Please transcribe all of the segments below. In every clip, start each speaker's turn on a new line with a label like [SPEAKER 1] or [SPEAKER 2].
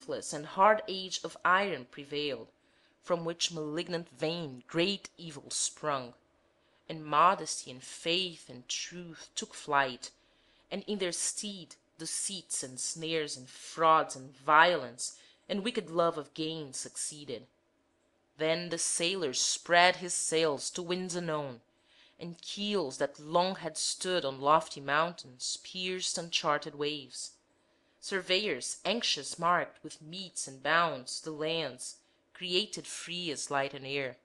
[SPEAKER 1] ruthless and hard age of iron prevailed, from which malignant vein great evil sprung, and modesty and faith and truth took flight, and in their stead deceits and snares and frauds and violence and wicked love of gain succeeded. Then the sailor spread his sails to winds unknown, and keels that long had stood on lofty mountains pierced uncharted waves. Surveyors anxious marked with metes and bounds the lands created free as light and air.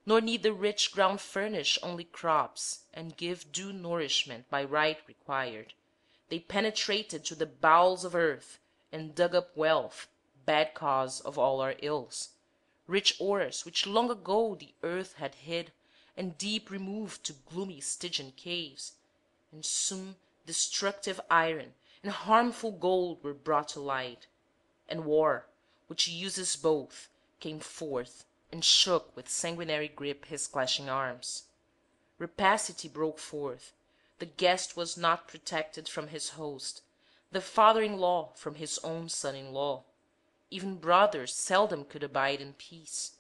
[SPEAKER 1] Nor need the rich ground furnish only crops and give due nourishment by right required. They penetrated to the bowels of earth and dug up wealth, bad cause of all our ills. Rich ores which long ago the earth had hid and deep removed to gloomy Stygian caves, and soon destructive iron and harmful gold were brought to light, and war, which uses both, came forth and shook with sanguinary grip his clashing arms. Rapacity broke forth, the guest was not protected from his host, the father-in-law from his own son-in-law. Even brothers seldom could abide in peace.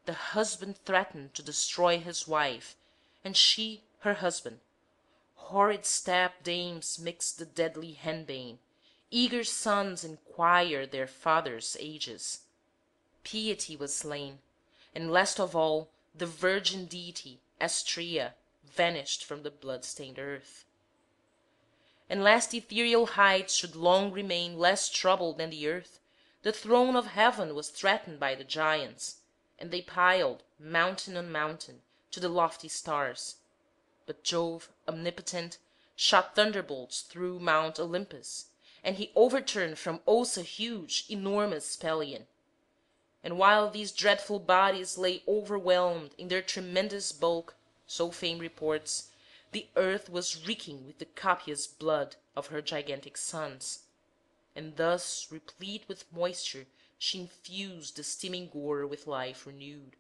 [SPEAKER 1] The husband threatened to destroy his wife, and she her husband. Horrid step-dames mixed the deadly henbane, eager sons inquired their fathers' ages. Piety was slain, and last of all the virgin deity Astrea vanished from the blood-stained earth. And lest ethereal heights should long remain less troubled than the earth, the throne of heaven was threatened by the giants, and they piled mountain on mountain to the lofty stars. But Jove omnipotent shot thunderbolts through Mount Olympus, and he overturned from Ossa huge, enormous Pelion. And while these dreadful bodies lay overwhelmed in their tremendous bulk, so fame reports, the earth was reeking with the copious blood of her gigantic sons. And thus replete with moisture she infused the steaming gore with life renewed.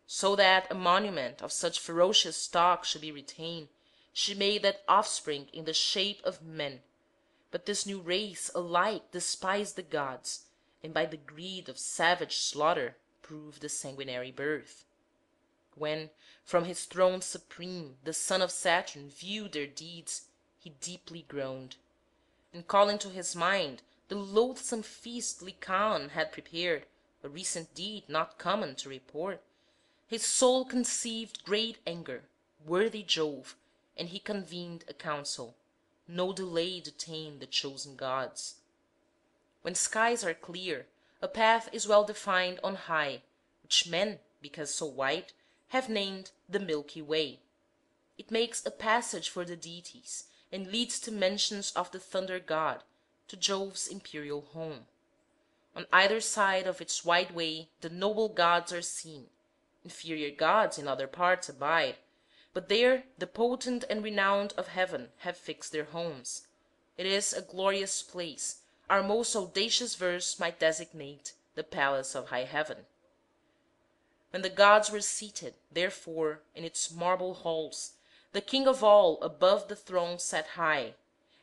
[SPEAKER 1] So that a monument of such ferocious stock should be retained, she made that offspring in the shape of men. But this new race alike despised the gods, and by the greed of savage slaughter proved the sanguinary birth. When from his throne supreme the son of Saturn viewed their deeds, he deeply groaned, and calling to his mind the loathsome feast Lycaon had prepared, a recent deed not common to report, his soul conceived great anger, worthy Jove, and he convened a council. No delay detained the chosen gods. When skies are clear, a path is well defined on high, which men, because so wide, have named the Milky Way. It makes a passage for the deities, and leads to mansions of the thunder god, to Jove's imperial home. On either side of its wide way the noble gods are seen. Inferior gods in other parts abide, but there the potent and renowned of heaven have fixed their homes. It is a glorious place, our most audacious verse might designate the palace of high heaven. When the gods were seated, therefore, in its marble halls, the king of all above the throne sat high,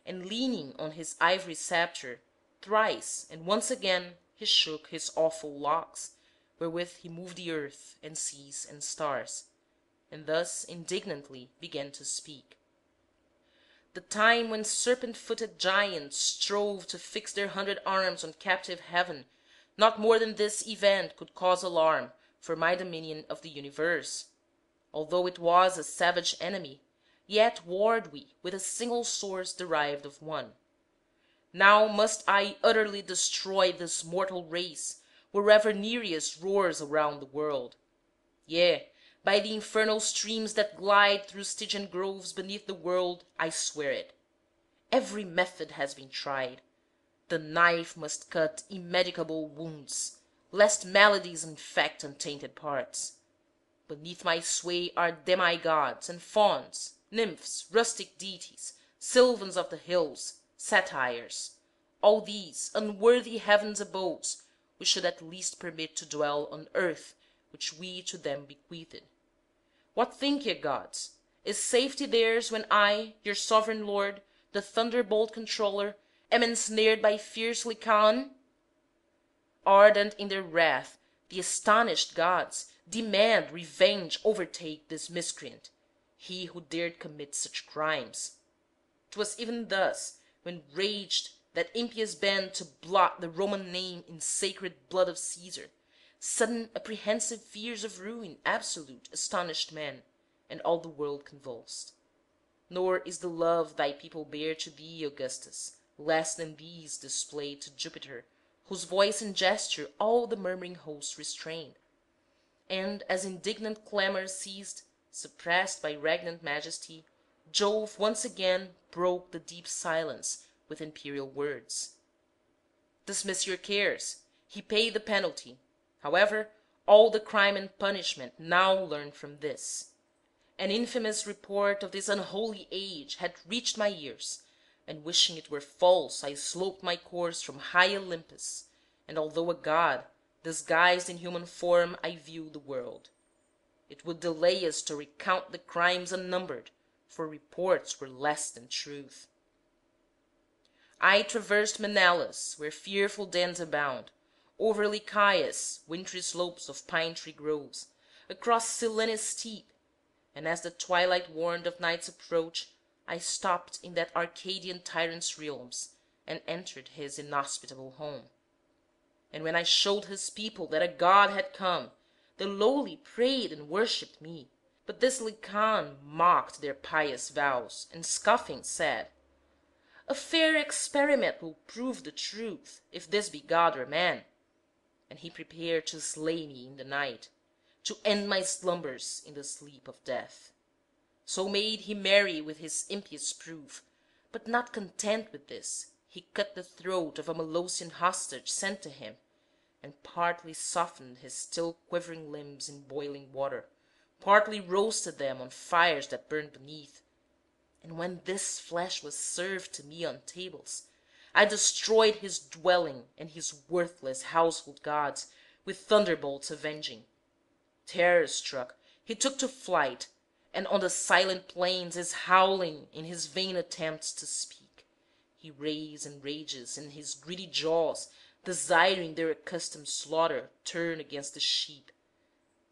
[SPEAKER 1] and leaning on his ivory sceptre, thrice and once again he shook his awful locks, wherewith he moved the earth and seas and stars, and thus indignantly began to speak. The time when serpent-footed giants strove to fix their 100 arms on captive heaven, not more than this event could cause alarm for my dominion of the universe. Although it was a savage enemy, yet warred we with a single source derived of one. Now must I utterly destroy this mortal race, wherever Nereus roars around the world. Yea, by the infernal streams that glide through Stygian groves beneath the world, I swear it. Every method has been tried. The knife must cut immedicable wounds, lest maladies infect untainted parts. Beneath my sway are demi-gods and fauns, nymphs, rustic deities, sylvans of the hills, satyrs. All these, unworthy heaven's abodes, we should at least permit to dwell on earth, which we to them bequeathed. What think ye, gods? Is safety theirs when I, your sovereign lord, the thunderbolt controller, am ensnared by fierce Lycaon? Ardent in their wrath, the astonished gods demand revenge overtake this miscreant, he who dared commit such crimes. 'Twas even thus, when raged that impious band to blot the Roman name in sacred blood of Caesar, sudden apprehensive fears of ruin absolute astonished men, and all the world convulsed. Nor is the love thy people bear to thee, Augustus, less than these displayed to Jupiter, whose voice and gesture all the murmuring host restrained. And as indignant clamor ceased, suppressed by regnant majesty, Jove once again broke the deep silence with imperial words. Dismiss your cares, he paid the penalty. However, all the crime and punishment now learn from this. An infamous report of this unholy age had reached my ears, and wishing it were false I sloped my course from high Olympus, and although a god, disguised in human form I view the world. It would delay us to recount the crimes unnumbered, for reports were less than truth. I traversed Menalus, where fearful dens abound, over Lycaeus, wintry slopes of pine-tree groves, across Selinus steep, and as the twilight warned of night's approach, I stopped in that Arcadian tyrant's realms, and entered his inhospitable home. And when I showed his people that a god had come, the lowly prayed and worshipped me, but this Lycaon mocked their pious vows, and scoffing said, "A fair experiment will prove the truth, if this be god or man." And he prepared to slay me in the night, to end my slumbers in the sleep of death. So made he merry with his impious proof, but not content with this, he cut the throat of a Molossian hostage sent to him, and partly softened his still quivering limbs in boiling water, partly roasted them on fires that burned beneath. And when this flesh was served to me on tables, I destroyed his dwelling and his worthless household gods with thunderbolts avenging. Terror-struck, he took to flight, and on the silent plains is howling in his vain attempts to speak. He raves and rages, and his greedy jaws, desiring their accustomed slaughter, turn against the sheep,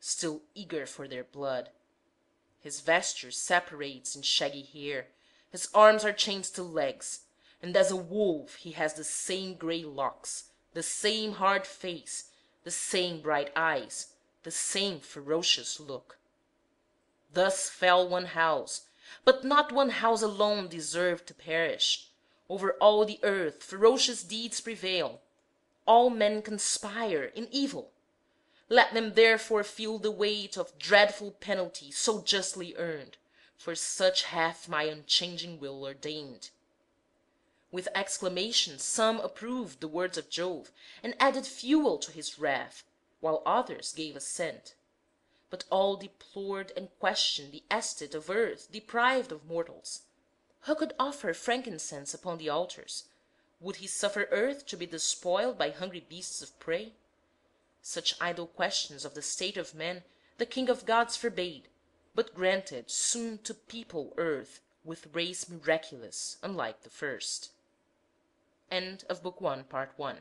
[SPEAKER 1] still eager for their blood. His vesture separates in shaggy hair, his arms are chained to legs, and as a wolf he has the same grey locks, the same hard face, the same bright eyes, the same ferocious look. Thus fell one house, but not one house alone deserved to perish. Over all the earth ferocious deeds prevail. All men conspire in evil. Let them therefore feel the weight of dreadful penalty so justly earned, for such hath my unchanging will ordained. With exclamations some approved the words of Jove, and added fuel to his wrath, while others gave assent. But all deplored and questioned the estate of earth deprived of mortals. Who could offer frankincense upon the altars? Would he suffer earth to be despoiled by hungry beasts of prey? Such idle questions of the state of man the king of gods forbade, but granted soon to people earth with race miraculous unlike the first. End of Book 1, Part 1.